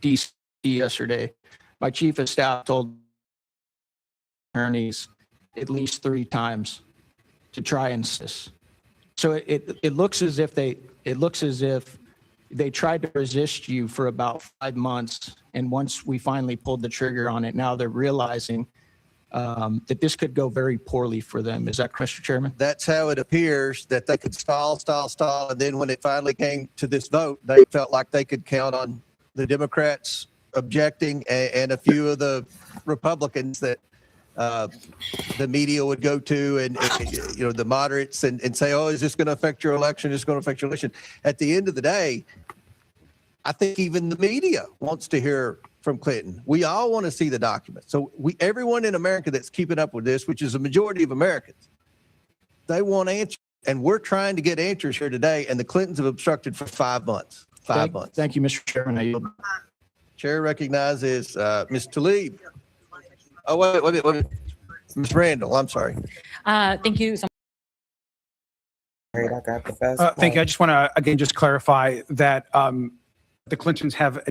DC yesterday. My chief of staff told attorneys at least 3 times to try and assist. So it looks as if they tried to resist you for about 5 months, and once we finally pulled the trigger on it, now they're realizing that this could go very poorly for them. Is that correct, Mr. Chairman? That's how it appears, that they could stall, and then when it finally came to this vote, they felt like they could count on the Democrats objecting and a few of the Republicans that the media would go to, and the moderates, and say, oh, is this going to affect your election? Is this going to affect your election? At the end of the day, I think even the media wants to hear from Clinton. We all want to see the documents. So everyone in America that's keeping up with this, which is a majority of Americans, they want answers. And we're trying to get answers here today, and the Clintons have obstructed for 5 months. 5 months. Thank you, Mr. Chairman. I yield. Chair recognizes Ms. Tlaib. Oh, wait. Ms. Randall, I'm sorry. Thank you so much. I got the best Thank you. I just want to again just clarify that the Clintons have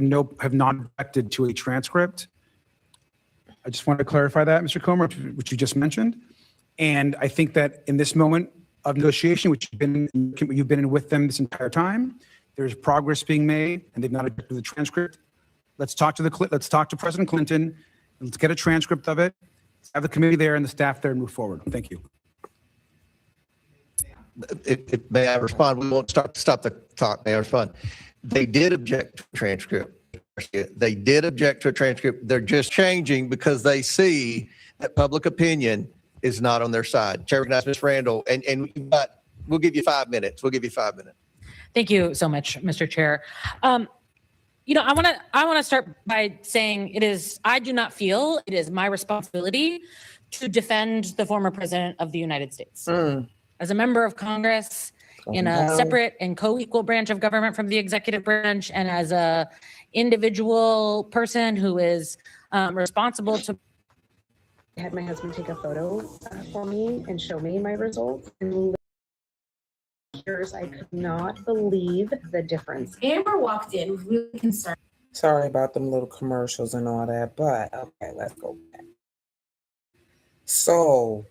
not objected to a transcript. I just want to clarify that, Mr. Comer, which you just mentioned. And I think that in this moment of negotiation, which you've been in with them this entire time, there's progress being made, and they've not objected to the transcript. Let's talk to President Clinton. Let's get a transcript of it. Have the committee there and the staff there and move forward. Thank you. May I respond? We won't stop the talk. May I respond? They did object to a transcript. They did object to a transcript. They're just changing because they see that public opinion is not on their side. Chair recognizes Ms. Randall, and we'll give you 5 minutes. Thank you so much, Mr. Chair. I want to start by saying I do not feel it is my responsibility to defend the former president of the United States. As a member of Congress, in a separate and co-equal branch of government from the executive branch, and as a individual person who is responsible to. I had my husband take a photo for me and show me my results. And I could not believe the difference. Amber walked in really concerned. Sorry about them little commercials and all that, but okay, let's go back. So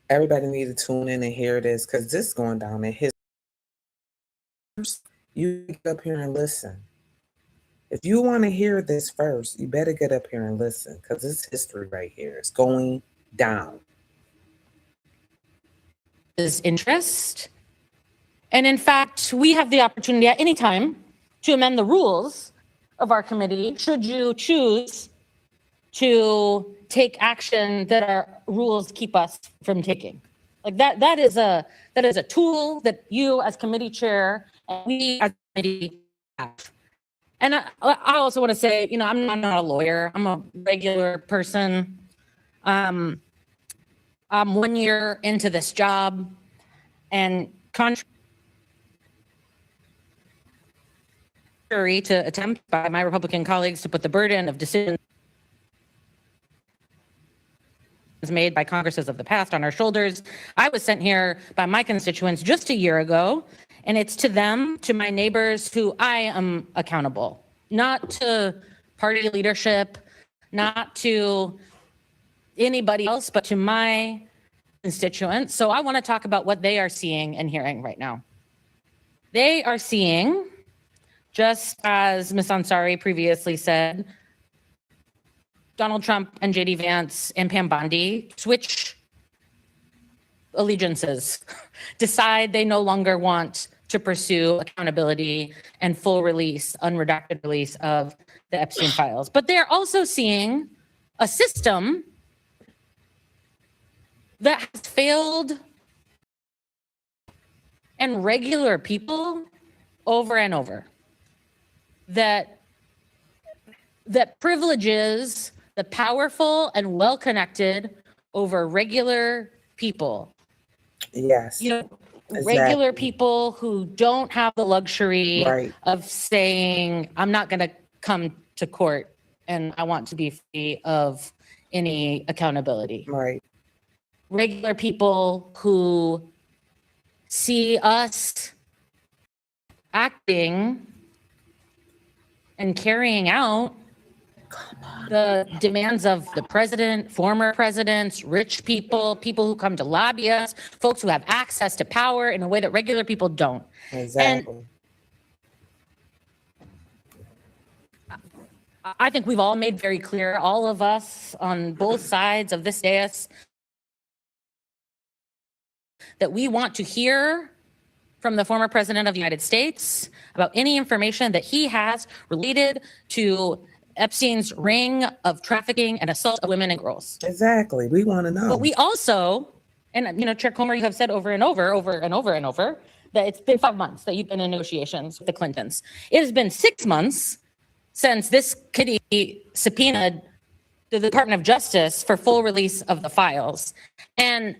everybody needs to tune in and hear this, because this is going down in history. You get up here and listen. If you want to hear this first, you better get up here and listen, because it's history right here. It's going down. His interest. And in fact, we have the opportunity at any time to amend the rules of our committee should you choose to take action that our rules keep us from taking. Like that is a tool that you as committee chair and we as committee have. And I also want to say, I'm not a lawyer. I'm a regular person. I'm 1 year into this job, and contrary to attempt by my Republican colleagues to put the burden of decisions made by Congresses of the past on our shoulders, I was sent here by my constituents just a year ago, and it's to them, to my neighbors, who I am accountable, not to party leadership, not to anybody else, but to my constituents. So I want to talk about what they are seeing and hearing right now. They are seeing, just as Ms. Ansari previously said, Donald Trump and J.D. Vance and Pam Bondi switch allegiances, decide they no longer want to pursue accountability and full release, unredacted release of the Epstein files. But they're also seeing a system that has failed and regular people over and over, that privileges the powerful and well-connected over regular people. Yes. Regular people who don't have the luxury Right. of saying, I'm not going to come to court and I want to be free of any accountability. Right. Regular people who see us acting and carrying out the demands of the president, former presidents, rich people, people who come to lobby us, folks who have access to power in a way that regular people don't. Exactly. I think we've all made very clear, all of us on both sides of this dais, that we want to hear from the former president of the United States about any information that he has related to Epstein's ring of trafficking and assault of women and girls. Exactly. We want to know. But we also, and Chair Comer, you have said over and over, that it's been 5 months that you've been in negotiations with the Clintons. It has been 6 months since this committee subpoenaed the Department of Justice for full release of the files. And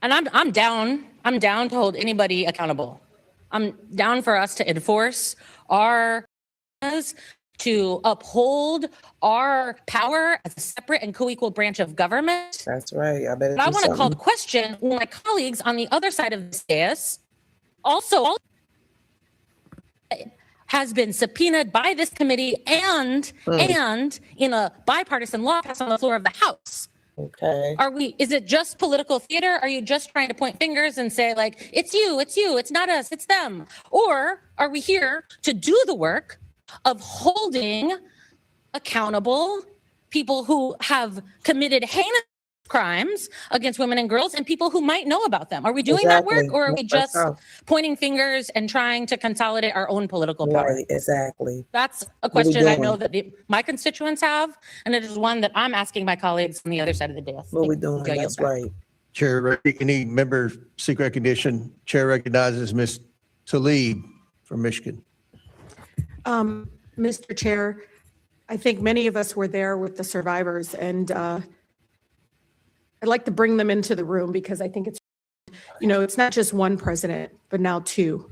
I'm down to hold anybody accountable. I'm down for us to enforce our, to uphold our power as a separate and co-equal branch of government. That's right. I better But I do want to call the something. question when my colleagues on the other side of this dais also has been subpoenaed by this committee and in a bipartisan law passed on the floor of the House. Okay. Is it just political theater? Are you just trying to point fingers and say like, it's you, it's not us, it's them? Or are we here to do the work of holding accountable people who have committed heinous crimes against women and girls and people who might know about them? Are we doing that work, Exactly. or are we That's just how- pointing fingers and trying to consolidate our own political power? Right. Exactly. That's a What we question I doing? know that my constituents have, and it is one that I'm asking my colleagues on the other side of the dais. What we Thank you. doing? I yield That's back. right. Chair, any member seek recognition? Chair recognizes Ms. Tlaib from Michigan. Mr. Chair, I think many of us were there with the survivors, and I'd like to bring them into the room because I think it's not just one president, but now two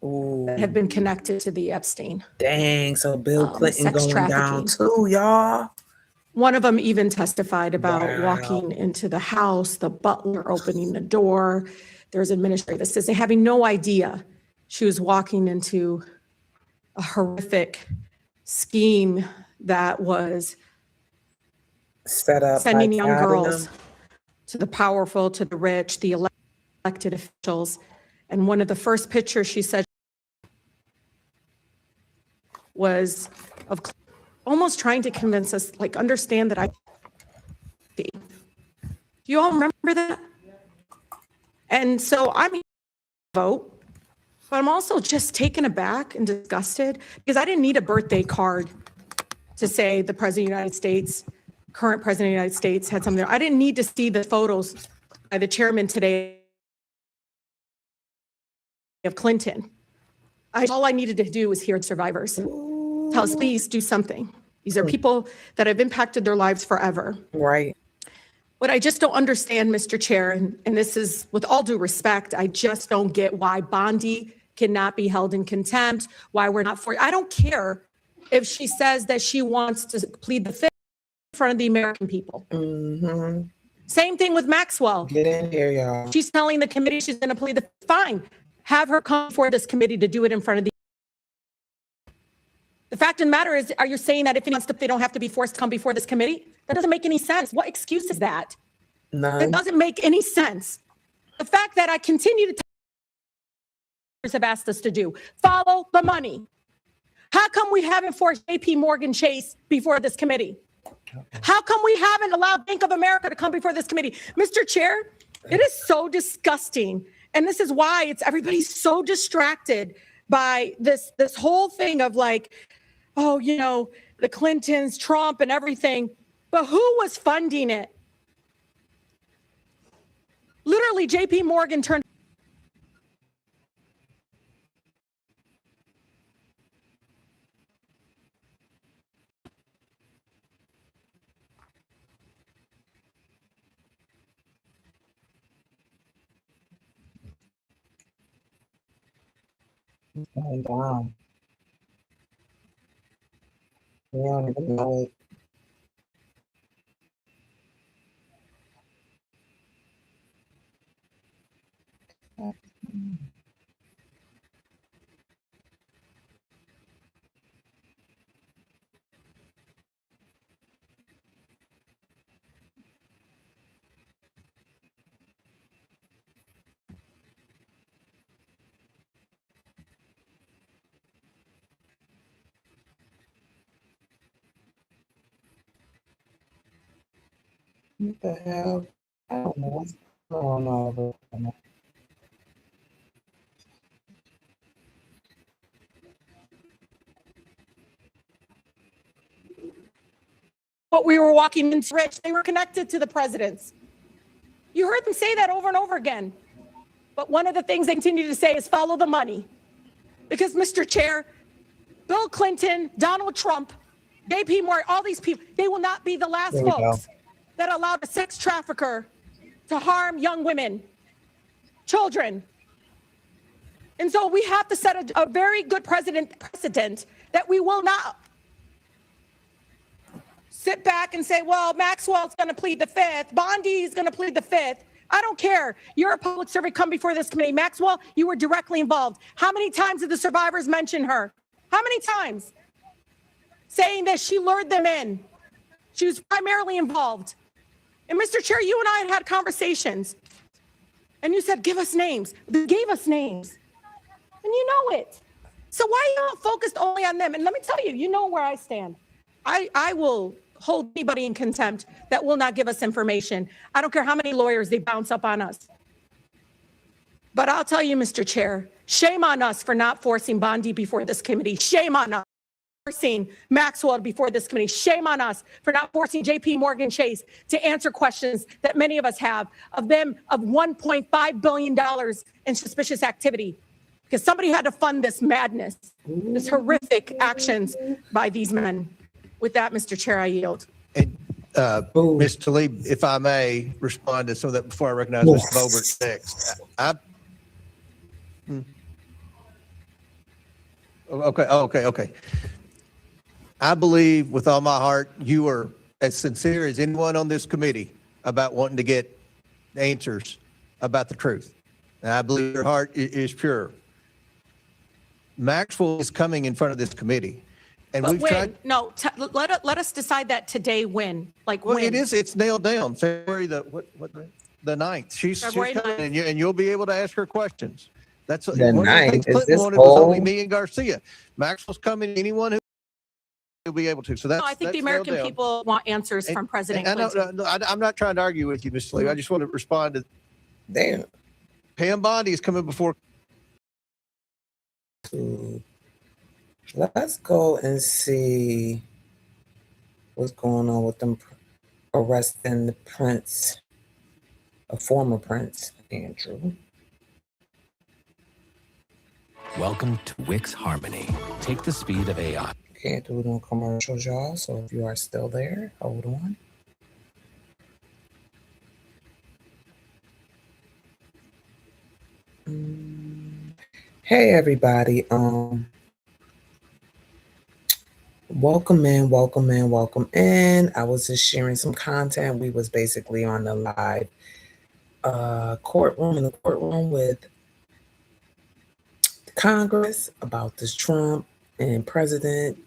Ooh, that have been connected to the Epstein. dang. So Bill Clinton sex going down trafficking. too, y'all. One of them even testified about Wow. walking into the house, the butler opening the door. There's an administrator that says they having no idea she was walking into a horrific scheme that was Set up. sending by young guiding girls them. to the powerful, to the rich, the elected officials. And one of the first pictures she said was of almost trying to convince us, like, understand that do you all remember that? And so I'm here to vote, but I'm also just taken aback and disgusted because I didn't need a birthday card to say the president of the United States, current president of the United States had something there. I didn't need to see the photos by the chairman today of Clinton. All I needed to do was hear survivors. Tell us, please do something. These are people that have impacted their lives forever. Right. What I just don't understand, Mr. Chair, and this is with all due respect, I just don't get why Bondi cannot be held in contempt, why we're not for, I don't care if she says that she wants to plead the fifth in front of the American people. Mm-hmm. Same thing with Maxwell. Get in here, y'all. She's telling the committee she's going to plead the fine. Have her come before this committee to do it in front of the fact of the matter is, are you saying that if they don't have to be forced to come before this committee? That doesn't make any sense. What excuse is that? It None. doesn't make any sense. The fact that I continue to have asked us to do, follow the money. How come we haven't forced JP Morgan Chase before this committee? How come we haven't allowed Bank of America to come before this committee? Mr. Chair, it is so disgusting. And this is why everybody's so distracted by this whole thing of like, oh, the Clintons, Trump and everything. But who was funding it? Literally, JP Morgan turned. Going down. We don't even know it. What the hell? I don't know what's going on. But we were walking into rich. They were connected to the presidents. You heard them say that over and over again. But one of the things they continue to say is follow the money. Because, Mr. Chair, Bill Clinton, Donald Trump, JP Morgan, all these people, they will not be the last There we go. folks that allowed a sex trafficker to harm young women, children. And so we have to set a very good precedent that we will not sit back and say, well, Maxwell's going to plead the fifth. Bondi's going to plead the fifth. I don't care. You're a public servant. Come before this committee. Maxwell, you were directly involved. How many times did the survivors mention her? How many times? Saying that she lured them in. She was primarily involved. And Mr. Chair, you and I had conversations. And you said, give us names. They gave us names. And you know it. So why are you not focused only on them? And let me tell you, you know where I stand. I will hold anybody in contempt that will not give us information. I don't care how many lawyers they bounce up on us. But I'll tell you, Mr. Chair, shame on us for not forcing Bondi before this committee. Shame on us for forcing Maxwell before this committee. Shame on us for not forcing JP Morgan Chase to answer questions that many of us have of $1.5 billion in suspicious activity. Because somebody had to fund this madness, this horrific actions by these men. With that, Mr. Chair, I yield. And Ms. Tlaib, if I may respond to some of that before I recognize Mr. Boebert next. Okay. I believe with all my heart you are as sincere as anyone on this committee about wanting to get answers about the truth. And I believe your heart is pure. Maxwell is coming in front of this committee. And But we've when? tried. No, let us decide that today when. Like Well, when? it's nailed down. February the 9th. She's February coming 9th. and you'll be able to ask her questions. That's what The one of the 9th? things Is Clinton this wanted was only whole- me and Garcia. Maxwell's coming. Anyone who will be able to. So that's. No, I think the that's nailed American down. people want answers from President And Clinton. I'm not trying to argue with you, Ms. Tlaib. I just want to respond to Damn. Pam Bondi is coming before. Let's go and see what's going on with them arresting the prince, a former Prince Andrew. Welcome to Wix Harmony. Take the speed of AI. Can't do no commercials, y'all. So if you are still there, hold on. Hey everybody. Welcome in. I was just sharing some content. We was basically on the live courtroom with Congress about this Trump and President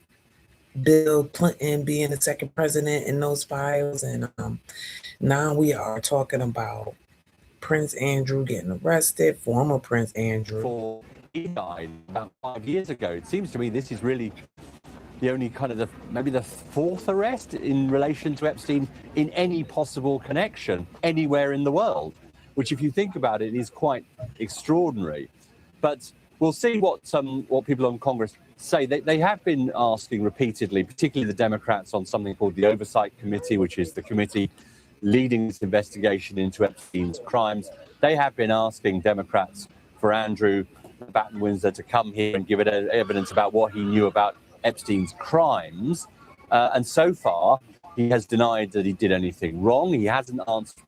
Bill Clinton being the second president in those files. And now we are talking about Prince Andrew getting arrested, former Prince Andrew. He died about 5 years ago. It seems to me this is really the only kind of maybe the fourth arrest in relation to Epstein in any possible connection anywhere in the world, which if you think about it is quite extraordinary. But we'll see what people on Congress say. They have been asking repeatedly, particularly the Democrats, on something called the Oversight Committee, which is the committee leading this investigation into Epstein's crimes. They have been asking Democrats for Andrew Batten Windsor to come here and give it evidence about what he knew about Epstein's crimes. And so far, he has denied that he did anything wrong. He hasn't answered.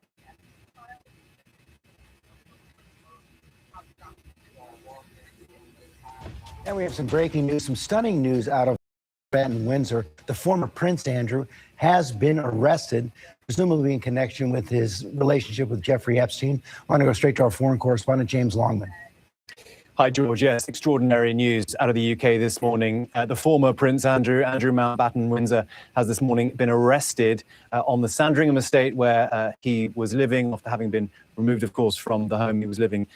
And we have some breaking news, some stunning news out of Batten Windsor. The former Prince Andrew has been arrested, presumably in connection with his relationship with Jeffrey Epstein. I want to go straight to our foreign correspondent, James Longman. Hi, George. Yes, extraordinary news out of the UK this morning. The former Prince Andrew Mountbatten Windsor, has this morning been arrested on the Sandringham estate where he was living after having been removed, of course, from the home he was living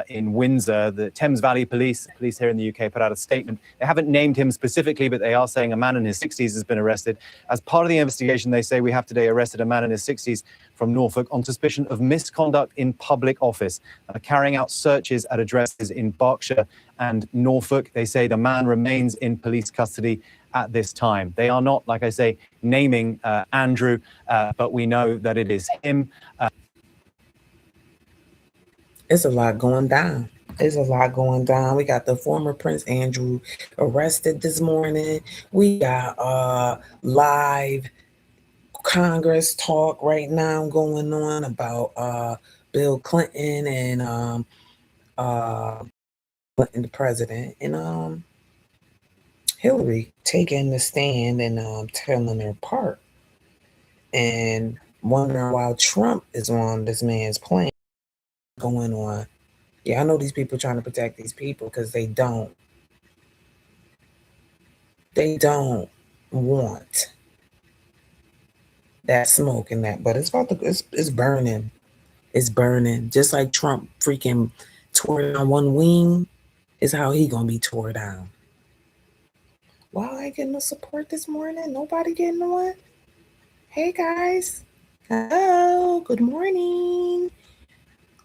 in Windsor. The Thames Valley police here in the UK, put out a statement. They haven't named him specifically, but they are saying a man in his 60s has been arrested. As part of the investigation, they say we have today arrested a man in his 60s from Norfolk on suspicion of misconduct in public office, carrying out searches at addresses in Berkshire and Norfolk. They say the man remains in police custody at this time. They are not, like I say, naming Andrew, but we know that it is him. It's a lot going down. There's a lot going down. We got the former Prince Andrew arrested this morning. We got live Congress talk right now going on about Bill Clinton and Clinton, the president, and Hillary taking the stand and telling their part, and wondering why Trump is on this man's plane going on. Yeah, I know these people trying to protect these people because they don't want that smoke and that, but it's burning. It's burning. Just like Trump freaking tore down one wing is how he gonna be tore down. Wow, I ain't getting no support this morning. Nobody getting one. Hey guys. Hello. Good morning.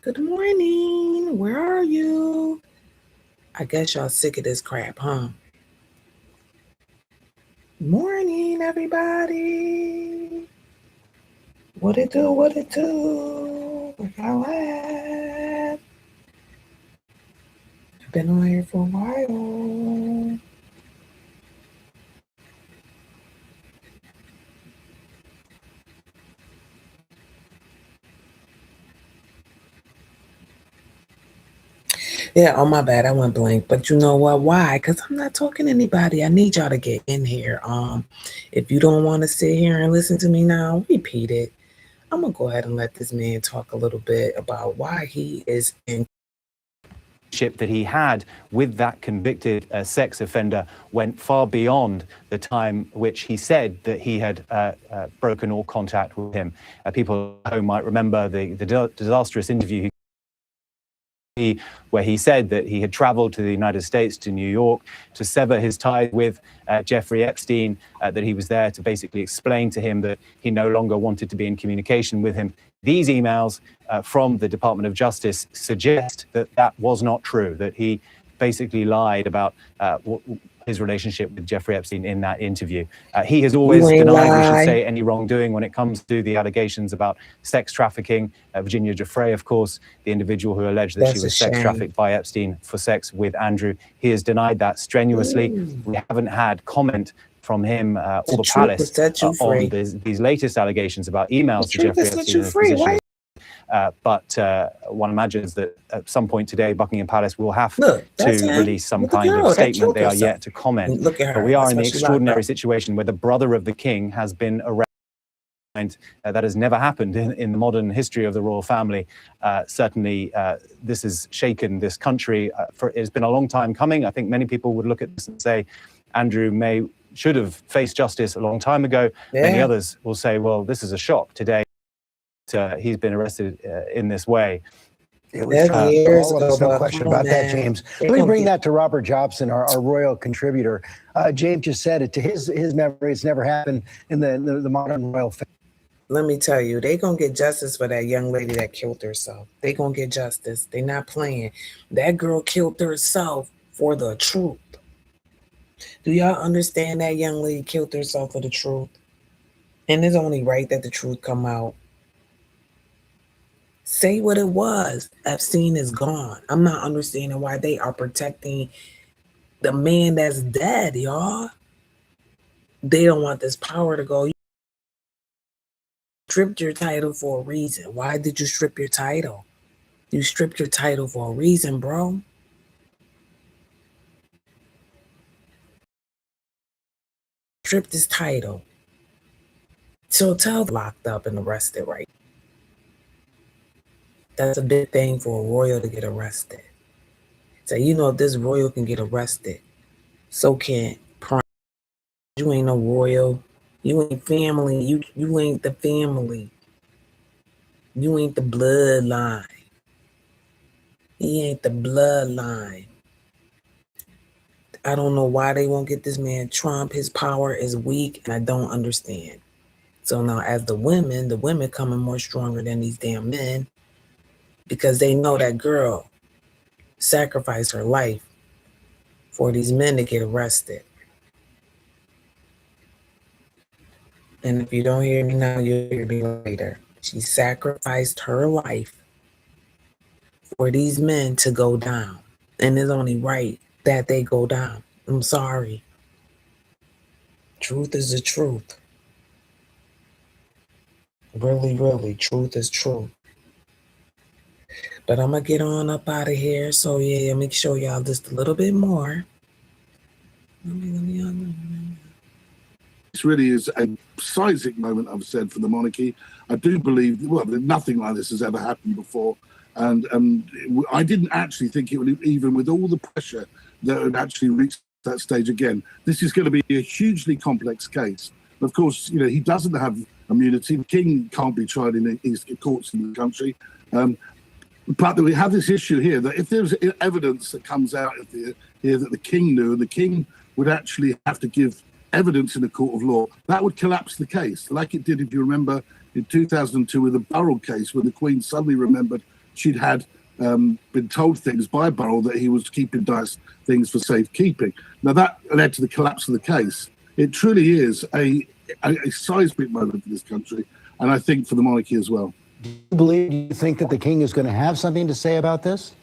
Good morning. Where are you? I guess y'all sick of this crap, huh? Morning, everybody. What it do? What it do? Where y'all at? I've been on here for a while. Yeah, oh my bad, I went blank. But you know what? Why? Because I'm not talking to anybody. I need y'all to get in here. If you don't want to sit here and listen to me now, repeat it. I'm gonna go ahead and let this man talk a little bit about why he is in That he had with that convicted sex offender went far beyond the time which he said that he had broken all contact with him. People at home might remember the disastrous interview where he said that he had traveled to the United States, to New York, to sever his ties with Jeffrey Epstein, that he was there to basically explain to him that he no longer wanted to be in communication with him. These emails from the Department of Justice suggest that that was not true, that he basically lied about his relationship with Jeffrey Epstein in that interview. He has always denied, we should say, any wrongdoing when it comes to the allegations about sex trafficking. Virginia Giuffre, of course, the individual who alleged that she was sex trafficked by Epstein for sex with Andrew, he has denied that strenuously. We haven't had comment from him or the palace on these latest allegations about emails to Jeffrey Epstein. But one imagines that at some point today, Buckingham Palace will have to release some kind of statement. They are yet to comment. But we are in the extraordinary situation where the brother of the king has been arrested. That has never happened in the modern history of the royal family. Certainly, this has shaken this country. It's been a long time coming. I think many people would look at this and say, Andrew should have faced justice a long time ago. Yeah. Many others will say, well, this is a shock today. He's been arrested in this way. It was no question about that, James. Let me bring that to Robert Jobson, our royal contributor. James just said it. To his memory, it's never happened in the modern royal family. Let me tell you, they gonna get justice for that young lady that killed herself. They gonna get justice. They not playing. That girl killed herself for the truth. Do y'all understand that young lady killed herself for the truth? And it's only right that the truth come out. Say what it was. Epstein is gone. I'm not understanding why they are protecting the man that's dead, y'all. They don't want this power to go. You stripped your title for a reason. Why did you strip your title? You stripped your title for a reason, bro. Stripped his title. So tell locked up and arrested, right? That's a big thing for a royal to get arrested. So if this royal can get arrested, so can Prime. You ain't no royal. You ain't family. You ain't the family. You ain't the bloodline. He ain't the bloodline. I don't know why they won't get this man Trump. His power is weak, and I don't understand. So now, as the women coming more stronger than these damn men because they know that girl sacrificed her life for these men to get arrested. And if you don't hear me now, you'll hear me later. She sacrificed her life for these men to go down. And it's only right that they go down. I'm sorry. Truth is the truth. Really, really, truth is truth. But I'm going to get on up out of here. So, yeah, let me show y'all just a little bit more. This really is a seismic moment, I've said, for the monarchy. I do believe, well, nothing like this has ever happened before. And I didn't actually think it would, even with all the pressure, that it would actually reach that stage again. This is going to be a hugely complex case. Of course, you know, he doesn't have immunity. The king can't be tried in the courts in the country. But we have this issue here that if there's evidence that comes out of here that the king knew, the king would actually have to give evidence in a court of law, that would collapse the case, like it did, if you remember, in 2002 with the Burrell case, where the Queen suddenly remembered she'd had been told things by Burrell that he was keeping things for safekeeping. Now that led to the collapse of the case. It truly is a seismic moment for this country, and I think for the monarchy as well. Do you think that the king is going to have something to say about this?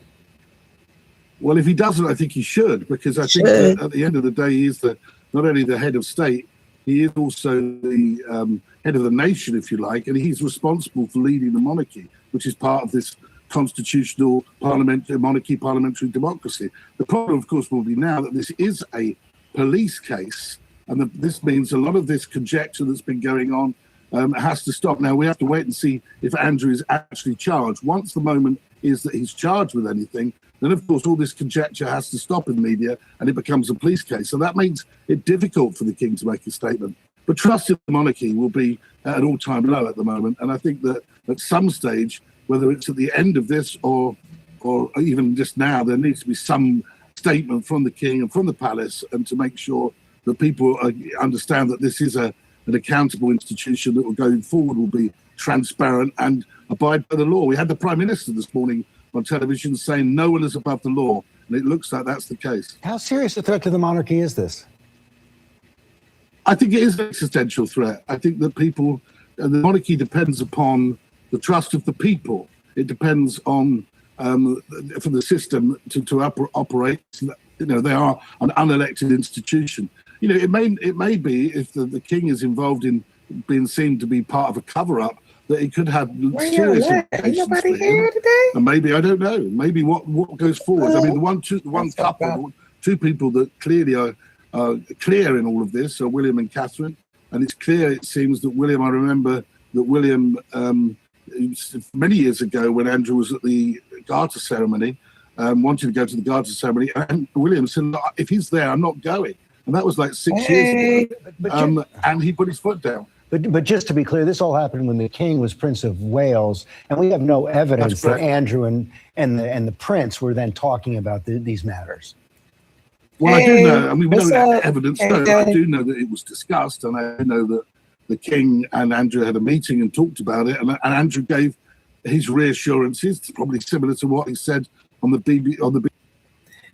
Well, if he doesn't, I think he should, because I think that at the end of the day, he is not only the head of state, he is also the head of the nation, if you like, and he's responsible for leading the monarchy, which is part of this constitutional parliamentary democracy. The problem, of course, will be now that this is a police case, and this means a lot of this conjecture that's been going on has to stop. Now, we have to wait and see if Andrew is actually charged. Once the moment is that he's charged with anything, then, of course, all this conjecture has to stop in media and it becomes a police case. So that makes it difficult for the king to make a statement. But trust in the monarchy will be at an all-time low at the moment. And I think that at some stage, whether it's at the end of this or even just now, there needs to be some statement from the king and from the palace, and to make sure that people understand that this is an accountable institution that will going forward will be transparent and abide by the law. We had the Prime Minister this morning on television saying no one is above the law, and it looks like that's the case. How serious a threat to the monarchy is this? I think it is an existential threat. I think that people, the monarchy depends upon the trust of the people. It depends on for the system to operate. You know, they are an unelected institution. You know, it may be, if the king is involved in being seen to be part of a cover-up, that it could have serious implications for him. And maybe, I don't know, maybe what goes forward. I mean, two people that clearly are clear in all of this are William and Catherine. And it's clear, it seems, that William, I remember that William, many years ago when Andrew was at the Garter ceremony, wanted to go to the Garter ceremony, and William said, if he's there, I'm not going. And that was like 6 years ago. And he put his foot down. But just to be clear, this all happened when the king was Prince of Wales, and we have no evidence that Andrew and the prince were then talking about these matters. Well, I do know. I mean, we don't have evidence. No, I do know that it was discussed, and I know that the king and Andrew had a meeting and talked about it, and Andrew gave his reassurances, probably similar to what he said on the BBC.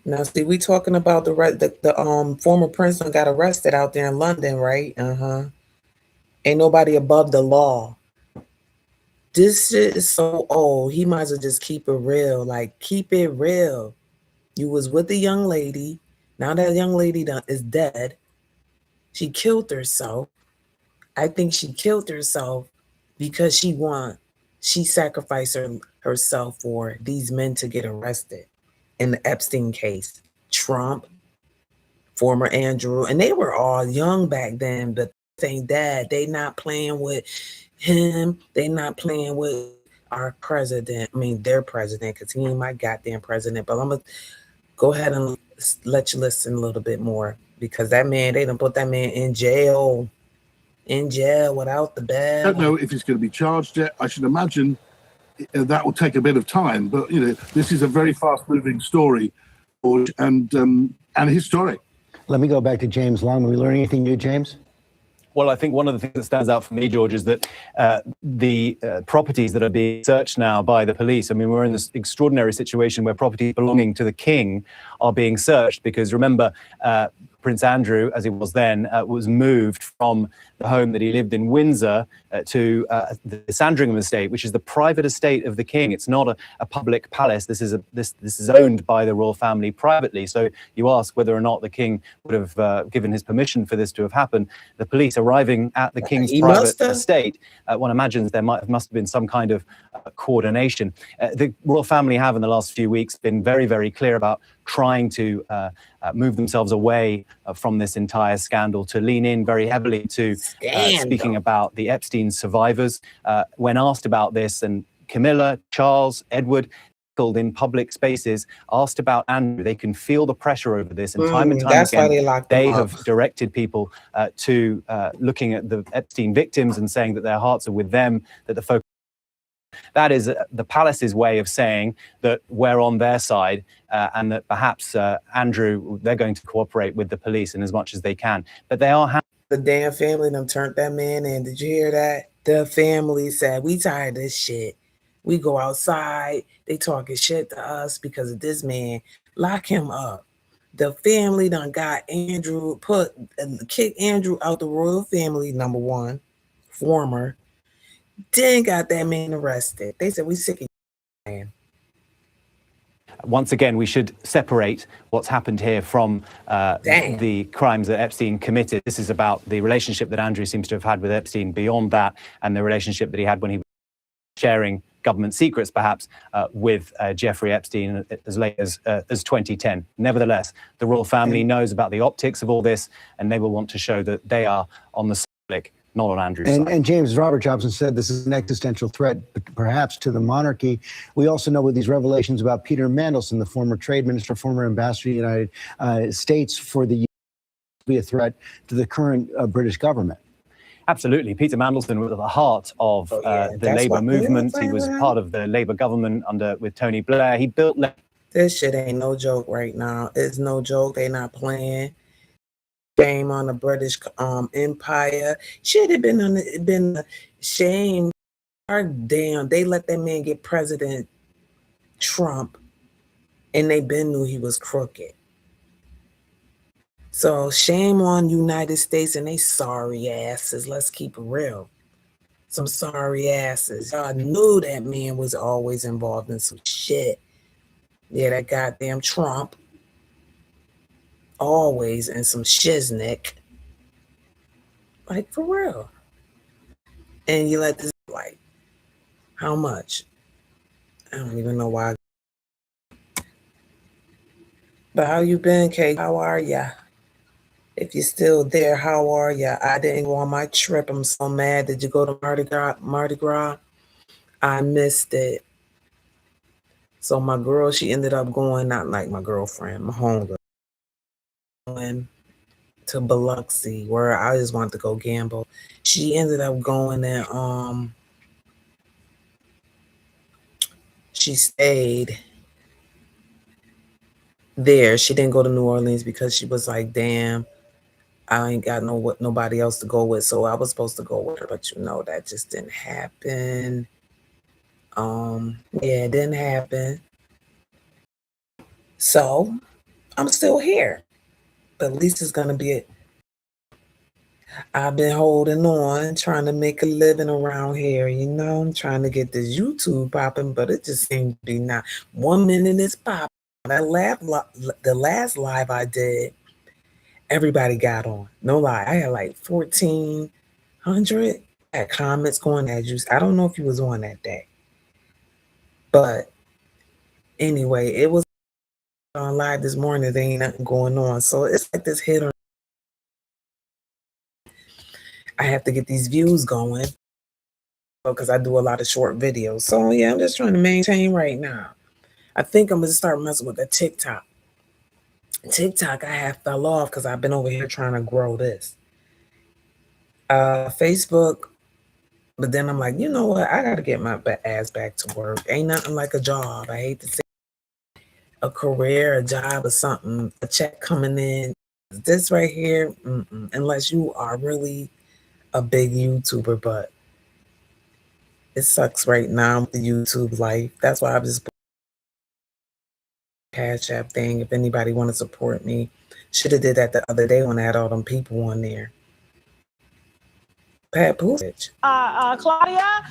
Now, see, we talking about the former prince that got arrested out there in London, right? Ain't nobody above the law. This shit is so old. He might as well just keep it real. Like, keep it real. You was with a young lady. Now that young lady is dead. She killed herself. I think she killed herself because she sacrificed herself for these men to get arrested in the Epstein case. Trump, former Andrew, and they were all young back then, but ain't that they not playing with him. They not playing with our president. I mean, their president, because he ain't my goddamn president. But I'm gonna go ahead and let you listen a little bit more, because that man, they done put that man in jail without the bail. I don't know if he's going to be charged yet. I should imagine that will take a bit of time. But this is a very fast-moving story, George, and historic. Let me go back to James Long. Are we learning anything new, James? Well, I think one of the things that stands out for me, George, is that the properties that are being searched now by the police, I mean, we're in this extraordinary situation where property belonging to the king are being searched because, remember, Prince Andrew, as he was then, was moved from the home that he lived in Windsor to the Sandringham estate, which is the private estate of the king. It's not a public palace. This is owned by the royal family privately. So you ask whether or not the king would have given his permission for this to have happened. The police arriving at the king's private estate, one imagines there must have been some kind of coordination. The royal family have, in the last few weeks, been very, very clear about trying to move themselves away from this entire scandal, to lean in very heavily to speaking about the Epstein survivors. When asked about this, and Camilla, Charles, Edward, in public spaces, asked about Andrew, they can feel the pressure over this, and time again, they have directed people to looking at the Epstein victims and saying that their hearts are with them, that the focus. That is the palace's way of saying that we're on their side, and that perhaps Andrew, they're going to cooperate with the police in as much as they can. But they are. The damn family them turned that man in. Did you hear that? The family said, "We tired of this shit. We go outside. They talking shit to us because of this man. Lock him up." The family done got Andrew, kicked Andrew out the royal family, number one, former. Then got that man arrested. They said, "We sick of you, man." Once again, we should separate what's happened here from the crimes that Epstein committed. This is about the relationship that Andrew seems to have had with Epstein beyond that, and the relationship that he had when he was sharing government secrets, perhaps, with Jeffrey Epstein as late as 2010. Nevertheless, the royal family knows about the optics of all this, and they will want to show that they are on the public, not on Andrew's side. And James, Robert Jobson said this is an existential threat, perhaps to the monarchy. We also know with these revelations about Peter Mandelson, the former trade minister, former ambassador to the United States for the US, be a threat to the current British government. Absolutely. Peter Mandelson was at the heart of the Labour movement. He was part of the Labour government with Tony Blair. He built... This shit ain't no joke right now. It's no joke. They not playing. Shame on the British Empire. Should have been a shame. Damn, they let that man get President Trump, and they been knew he was crooked. So shame on United States and they sorry asses. Let's keep it real. Some sorry asses. Y'all knew that man was always involved in some shit. Yeah, that goddamn Trump. Always in some shiznick. Like, for real. And you let this, like, how much? I don't even know why. But how you been, Kate? How are ya? If you're still there, how are ya? I didn't go on my trip. I'm so mad. Did you go to Mardi Gras? I missed it. So my girl, she ended up going, not like my girlfriend, my homegirl, going to Biloxi, where I just wanted to go gamble. She ended up going and she stayed there. She didn't go to New Orleans because she was like, damn, I ain't got nobody else to go with. So I was supposed to go with her, but that just didn't happen. Yeah, it didn't happen. So I'm still here. But at least it's gonna be it. I've been holding on, trying to make a living around here. I'm trying to get this YouTube popping, but it just seems to be not. 1 minute it's popping. The last live I did, everybody got on. No lie, I had like 1,400 comments going at you. I don't know if you was on that day, but anyway, it was on live this morning. There ain't nothing going on, so it's like this hit or I have to get these views going because I do a lot of short videos. So yeah, I'm just trying to maintain right now. I think I'm gonna start messing with the TikTok. TikTok, I have fell off because I've been over here trying to grow this. Facebook, But then I'm like, you know what? I got to get my ass back to work. Ain't nothing like a job. I hate to say a career, a job, or something, a check coming in. This right here, unless you are really a big YouTuber, but it sucks right now with the YouTube life. That's why I just Cash App thing. If anybody want to support me, should have did that the other day when I had all them people on there. Pat Pulisic. Claudia,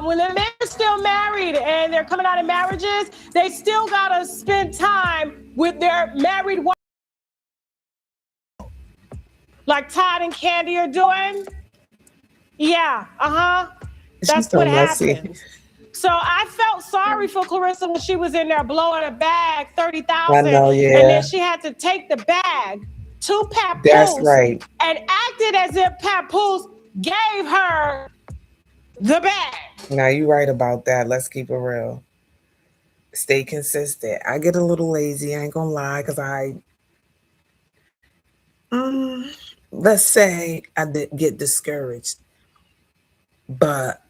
when the men are still married and they're coming out of marriages, they still gotta spend time with their married wife, like Todd and Candy are doing. Yeah, that's what happens. So I felt sorry for Clarissa when she was in there blowing a bag, 30,000, I know, yeah. and then she had to take the bag to Papoose. That's right. And acted as if Papoose gave her the bag. Now you're right about that. Let's keep it real. Stay consistent. I get a little lazy. I ain't gonna lie, because let's say I did get discouraged, but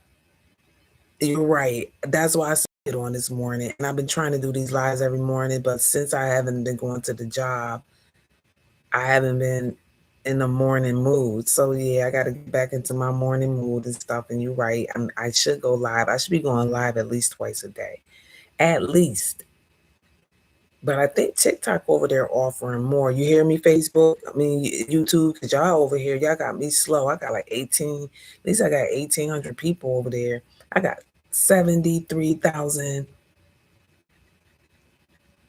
you're right. That's why I said it on this morning, and I've been trying to do these lives every morning. But since I haven't been going to the job, I haven't been in the morning mood. So yeah, I got to get back into my morning mood and stuff. And you're right. I should go live. I should be going live at least twice a day, at least. But I think TikTok over there offering more. You hear me, Facebook? I mean, YouTube, because y'all over here, y'all got me slow. I got like 18, at least I got 1,800 people over there. I got 73,000.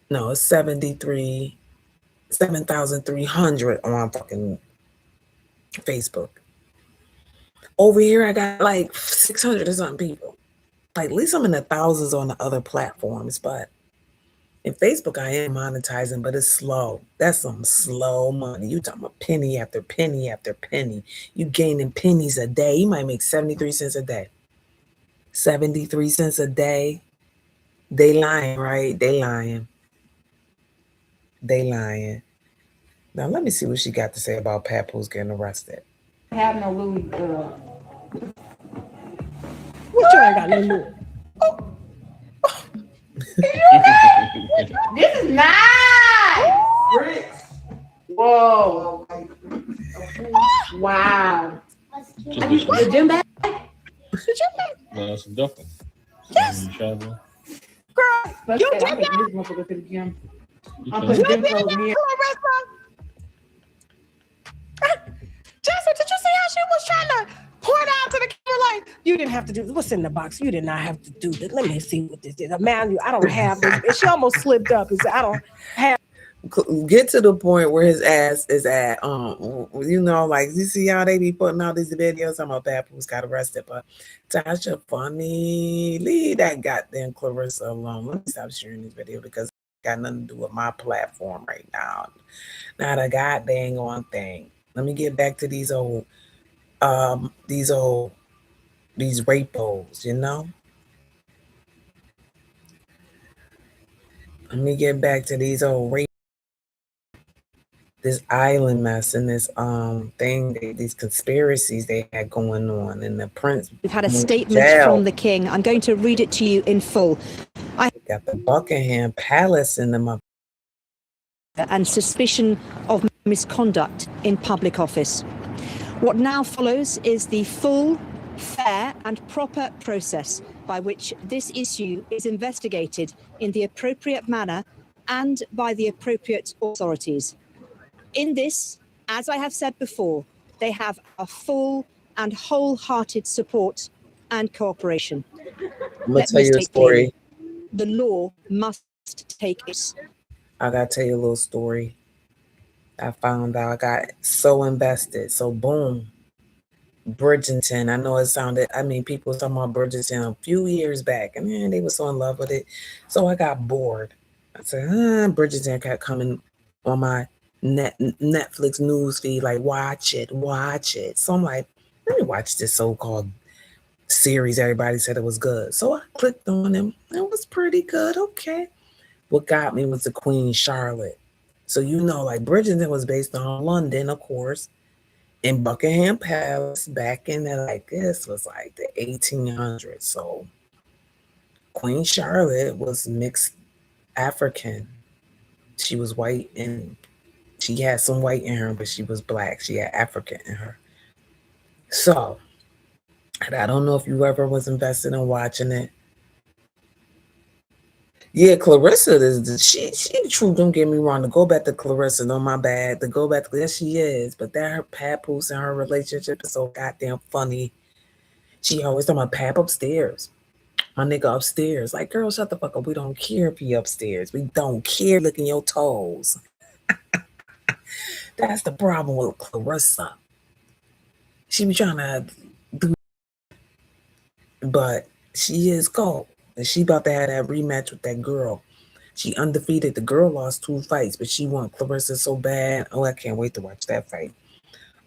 No, it's 7,300 on fucking Facebook. Over here, I got like 600 or something people. Like, at least I'm in the thousands on the other platforms, but in Facebook, I am monetizing, but it's slow. That's some slow money. You talking about penny after penny after penny. You gaining pennies a day. You might make 73 cents a day. 73 cents a day. They lying, right? They lying. They lying. Now, let me see what she got to say about Papoose getting arrested. Have no Louis. What you ain't got no Louis? This is nice. Whoa. Wow. The gym bag? No, it's a duffel. Yes. Girl, you did that? I'm putting gym clothes in here. Jasmine, did you see how she was trying to pour it out to the camera? Like, you didn't have to do this. What's in the box? You did not have to do this. Let me see what this is. Man, I don't have this. And she almost slipped up and said, I don't have. Get to the point where his ass is at. You know, like, you see how they be putting out these videos. I'm about Papoose got arrested, but Tasha funny. Leave that goddamn Clarissa alone. Let me stop sharing this video because it got nothing to do with my platform right now. Not a goddamn on thing. Let me get back to these rapos, you know? Let me get back to these old rape, this island mess and this thing, these conspiracies they had going on, and the prince. We've had a statement from the king. I'm going to read it to you in full. I got the Buckingham Palace in them up. And suspicion of misconduct in public office. What now follows is the full, fair and proper process by which this issue is investigated in the appropriate manner and by the appropriate authorities. In this, as I have said before, they have our full and wholehearted support and cooperation. I'm gonna tell you a story. The law must take its. I gotta tell you a little story. I found out I got so invested. So boom, Bridgerton. I know it sounded, people were talking about Bridgerton a few years back, and man, they were so in love with it. So I got bored. I said, Bridgerton kept coming on my Netflix news feed, like, watch it. So I'm like, let me watch this so-called series. Everybody said it was good. So I clicked on them. It was pretty good. Okay. What got me was the Queen Charlotte. So, you know, like Bridgerton was based on London, of course. in Buckingham Palace back in the, like, this was like the 1800s. So Queen Charlotte was mixed African. She was white and she had some white in her, but she was black. She had African in her. So, and I don't know if you ever was invested in watching it. Yeah, Clarissa is she the truth. Don't get me wrong. To go back to Clarissa, no, my bad. To go back to, yes, she is. But that her papoose and her relationship is so goddamn funny. She always talking about Pap upstairs. My nigga upstairs. Like, girl, shut the fuck up. We don't care if he upstairs. We don't care licking your toes. That's the problem with Clarissa. She be trying to do, but she is cold. And she about to have that rematch with that girl. She undefeated. The girl lost 2 fights, but she won. Clarissa so bad. Oh, I can't wait to watch that fight.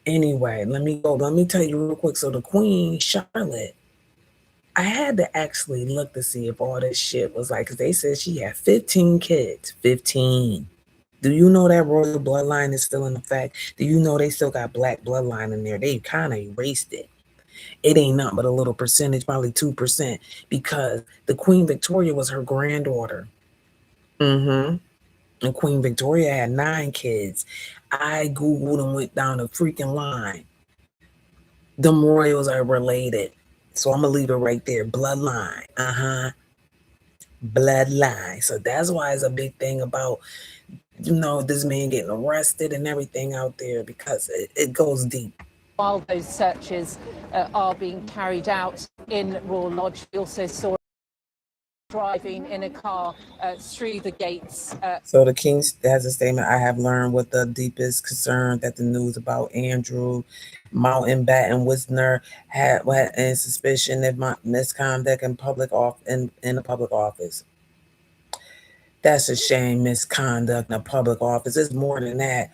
Anyway, let me go. Let me tell you real quick. So the Queen Charlotte, I had to actually look to see if all this shit was like, because they said she had 15 kids. 15. Do you know that royal bloodline is still in effect? Do you know they still got black bloodline in there? They kind of erased it. It ain't nothing but a little percentage, probably 2%, because the Queen Victoria was her granddaughter. Mm-hmm. And Queen Victoria had 9 kids. I Googled and went down the freaking line. Them royals are related. So I'm going to leave it right there. Bloodline. Uh-huh. Bloodline. So that's why it's a big thing about, you know, this man getting arrested and everything out there, because it goes deep. While those searches are being carried out in Royal Lodge, we also saw driving in a car through the gates. So the king has a statement. I have learned with the deepest concern that the news about Andrew Mountbatten Wisner had and suspicion of misconduct in in the public office. That's a shame. Misconduct in a public office. It's more than that.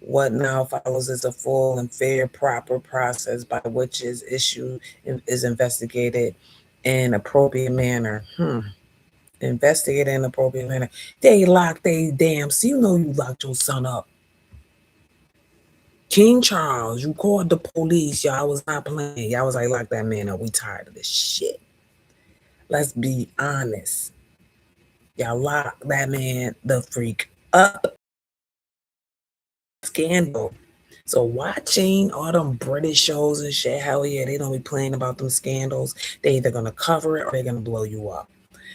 What now follows is a full and fair, proper process by which is issued is investigated in appropriate manner. Investigate in an appropriate manner. They locked they damn. So you know you locked your son up. King Charles, you called the police. Y'all was not playing. Y'all was like, lock that man up. We tired of this shit. Let's be honest. Y'all lock that man the freak up. Scandal. So watching all them British shows and shit, hell yeah, they don't be playing about them scandals. They either gonna cover it or they're gonna blow you up.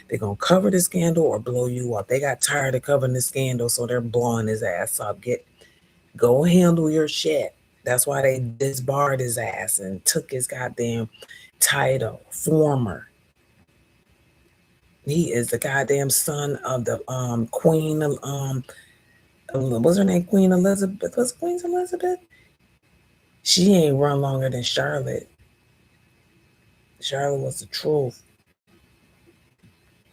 They're gonna cover the scandal or blow you up. They got tired of covering the scandal, so they're blowing his ass up. Go handle your shit. That's why they disbarred his ass and took his goddamn title, former. He is the goddamn son of the Queen what's her name? Queen Elizabeth. What's Queen Elizabeth? She ain't run longer than Charlotte. Charlotte was the truth.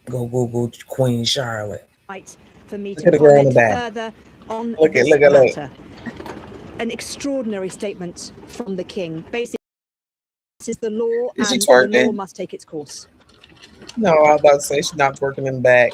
Go Google Queen Charlotte. Right for me Look to at the girl in the comment back. further on Look at- this look at- look. matter. An extraordinary statement from the king. Basically, this is the law, Is she and the law twerking? must take its course. No, I was about to say she's not working in the back.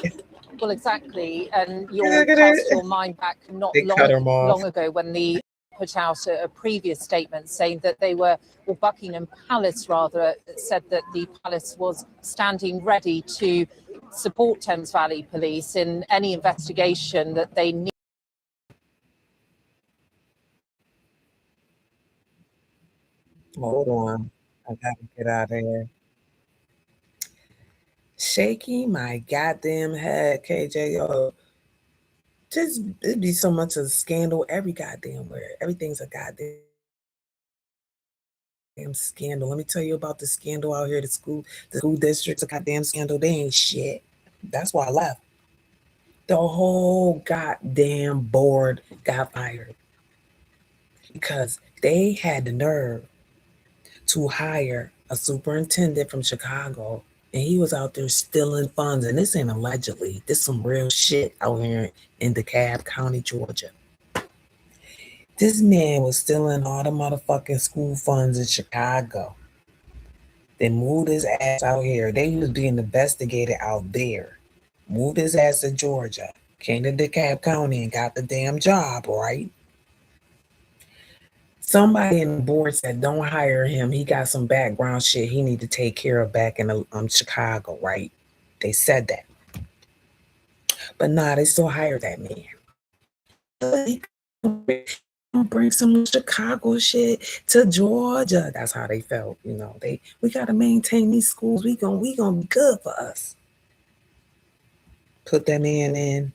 Well, exactly. And you'll Look at cast it. your mind back not They cut him off. long ago when the put out a previous statement saying that they were, or Buckingham Palace rather, said that the palace was standing ready to support Thames Valley Police in any investigation that they need. Hold on. I gotta get out of here. Shaking my goddamn head, KJ. Yo, just it'd be so much of a scandal every goddamn where. Everything's a goddamn scandal. Let me tell you about the scandal out here. The school district's a goddamn scandal. They ain't shit. That's why I left. The whole goddamn board got fired because they had the nerve to hire a superintendent from Chicago, and he was out there stealing funds. And this ain't allegedly. This some real shit out here in DeKalb County, Georgia. This man was stealing all the motherfucking school funds in Chicago. They moved his ass out here. They was being investigated out there. Moved his ass to Georgia. Came to DeKalb County and got the damn job, right? Somebody in the board said, don't hire him. He got some background shit he need to take care of back in Chicago, right? They said that. But nah, they still hired that man. He gonna bring some Chicago shit to Georgia. That's how they felt, you know. We gotta maintain these schools. We gonna be good for us. Put that man in.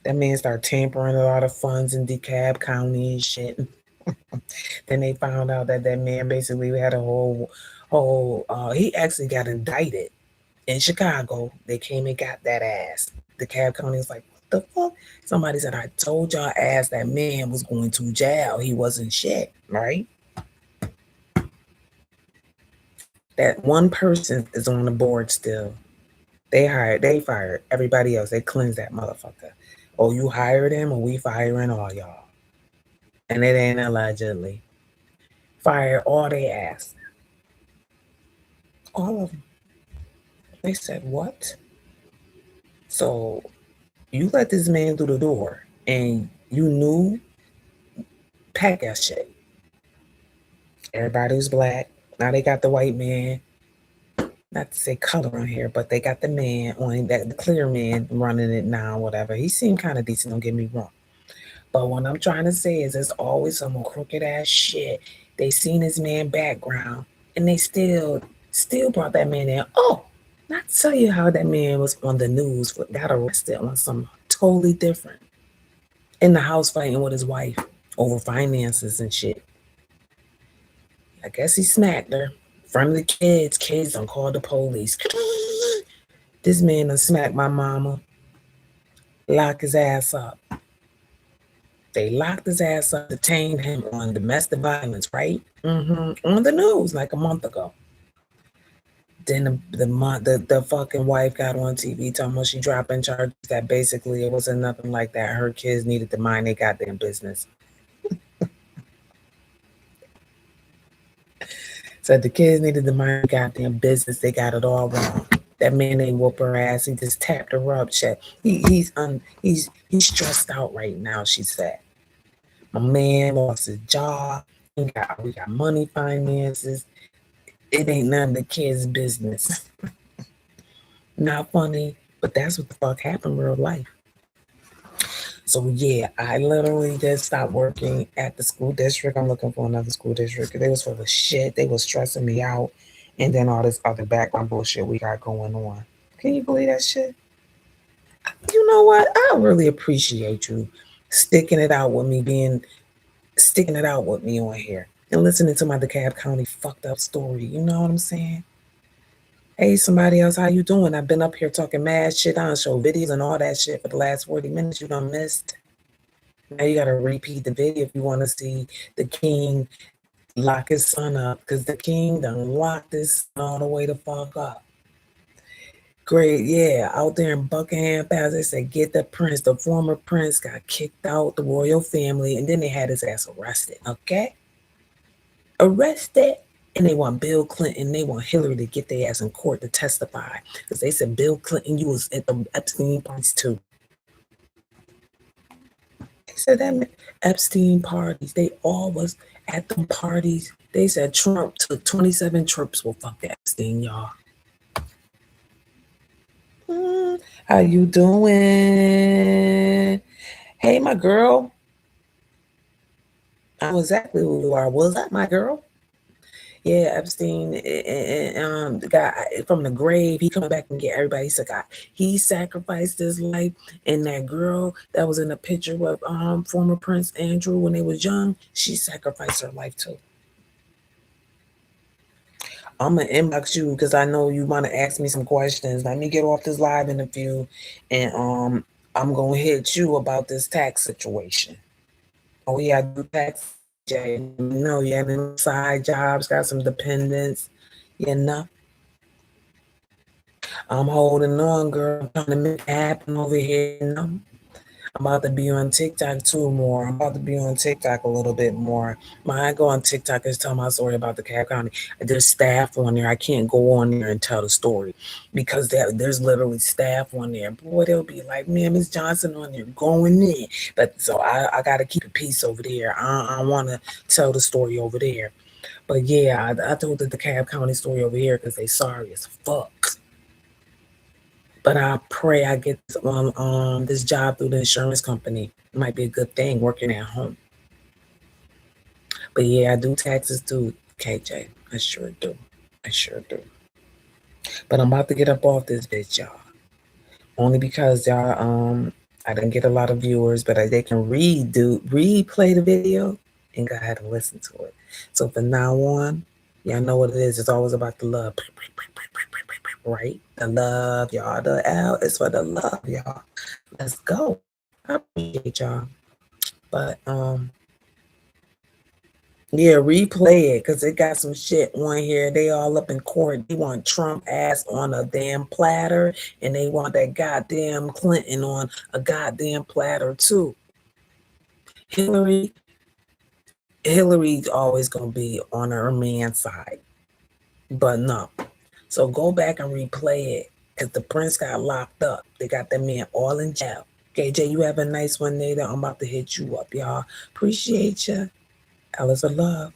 That man started tampering a lot of funds in DeKalb County and shit. Then they found out that man basically had a whole he actually got indicted in Chicago. They came and got that ass. DeKalb County was like, what the fuck? Somebody said, I told y'all ass that man was going to jail. He wasn't shit, right? That one person is on the board still. They fired everybody else. They cleansed that motherfucker. Oh, you hired him or we firing all y'all? And it ain't allegedly. Fire all they ass. All of them. They said, what? So you let this man through the door and you knew, pack that shit. Everybody was black. Now they got the white man. Not to say color on here, but they got the man on that, the clear man running it now, whatever. He seemed kind of decent, don't get me wrong. But what I'm trying to say is there's always some crooked ass shit. They seen his man background and they still brought that man in. Oh, not to tell you how that man was on the news, got arrested on some totally different. In the house fighting with his wife over finances and shit. I guess he smacked her. In front of the kids done called the police. This man done smacked my mama. Lock his ass up. They locked his ass up, detained him on domestic violence, right? On the news like a month ago. Then the fucking wife got on TV talking about she dropping charges that basically it wasn't nothing like that. Her kids needed to mind their goddamn business. Said the kids needed to mind their goddamn business. They got it all wrong. That man ain't whoop her ass. He just tapped her up. He's stressed out right now, she said. My man lost his job. We got money, finances. It ain't none of the kids' business. Not funny, but that's what the fuck happened in real life. So yeah, I literally just stopped working at the school district. I'm looking for another school district. They was full of shit. They was stressing me out. And then all this other background bullshit we got going on. Can you believe that shit? You know what? I really appreciate you sticking it out with me on here and listening to my DeKalb County fucked up story. You know what I'm saying? Hey, somebody else, how you doing? I've been up here talking mad shit. I done show videos and all that shit for the last 40 minutes. You done missed. Now you gotta repeat the video if you want to see the king lock his son up, because the king done locked his son all the way the fuck up. Great, yeah, out there in Buckingham Palace, they said get the prince. The former prince got kicked out, the royal family, and then they had his ass arrested, okay? Arrested. And they want Bill Clinton, they want Hillary to get their ass in court to testify. Because they said, Bill Clinton, you was at the Epstein parties too. They said that Epstein parties, they all was at them parties. They said Trump took 27 trips. Well, fuck Epstein, y'all. How you doing? Hey, my girl. I know exactly who you are. Was that my girl? Yeah, Epstein, the guy from the grave, he coming back and get everybody. He sacrificed his life, and that girl that was in the picture with former Prince Andrew when they was young, she sacrificed her life too. I'm gonna inbox you because I know you want to ask me some questions. Let me get off this live interview, and I'm gonna hit you about this tax situation. Oh yeah, I do tax. You know, you have side jobs, got some dependents, you know. I'm holding on, girl. I'm trying to make it happen over here, you know. I'm about to be on TikTok too more. I'm about to be on TikTok a little bit more. When I go on TikTok, is tell my story about the Cab County. There's staff on there. I can't go on there and tell the story because there's literally staff on there. Boy, they'll be like, man, Miss Johnson on there going in. But so I got to keep a peace over there. I want to tell the story over there. But yeah, I told the Cab County story over here because they sorry as fuck. But I pray I get this job through the insurance company. It might be a good thing working at home. But yeah, I do taxes too, KJ. I sure do. I sure do. But I'm about to get up off this bitch, y'all. Only because y'all, I didn't get a lot of viewers, but they can replay the video and go ahead and listen to it. So from now on, y'all know what it is. It's always about the love. Right? The love, y'all. The L is for the love, y'all. Let's go. I appreciate y'all. But yeah, replay it because it got some shit on here. They all up in court. They want Trump ass on a damn platter, and they want that goddamn Clinton on a goddamn platter too. Hillary's always gonna be on her man's side, but no. So go back and replay it because the prince got locked up. They got that man all in jail. KJ, you have a nice one later. I'm about to hit you up, y'all. Appreciate you. Alice of love.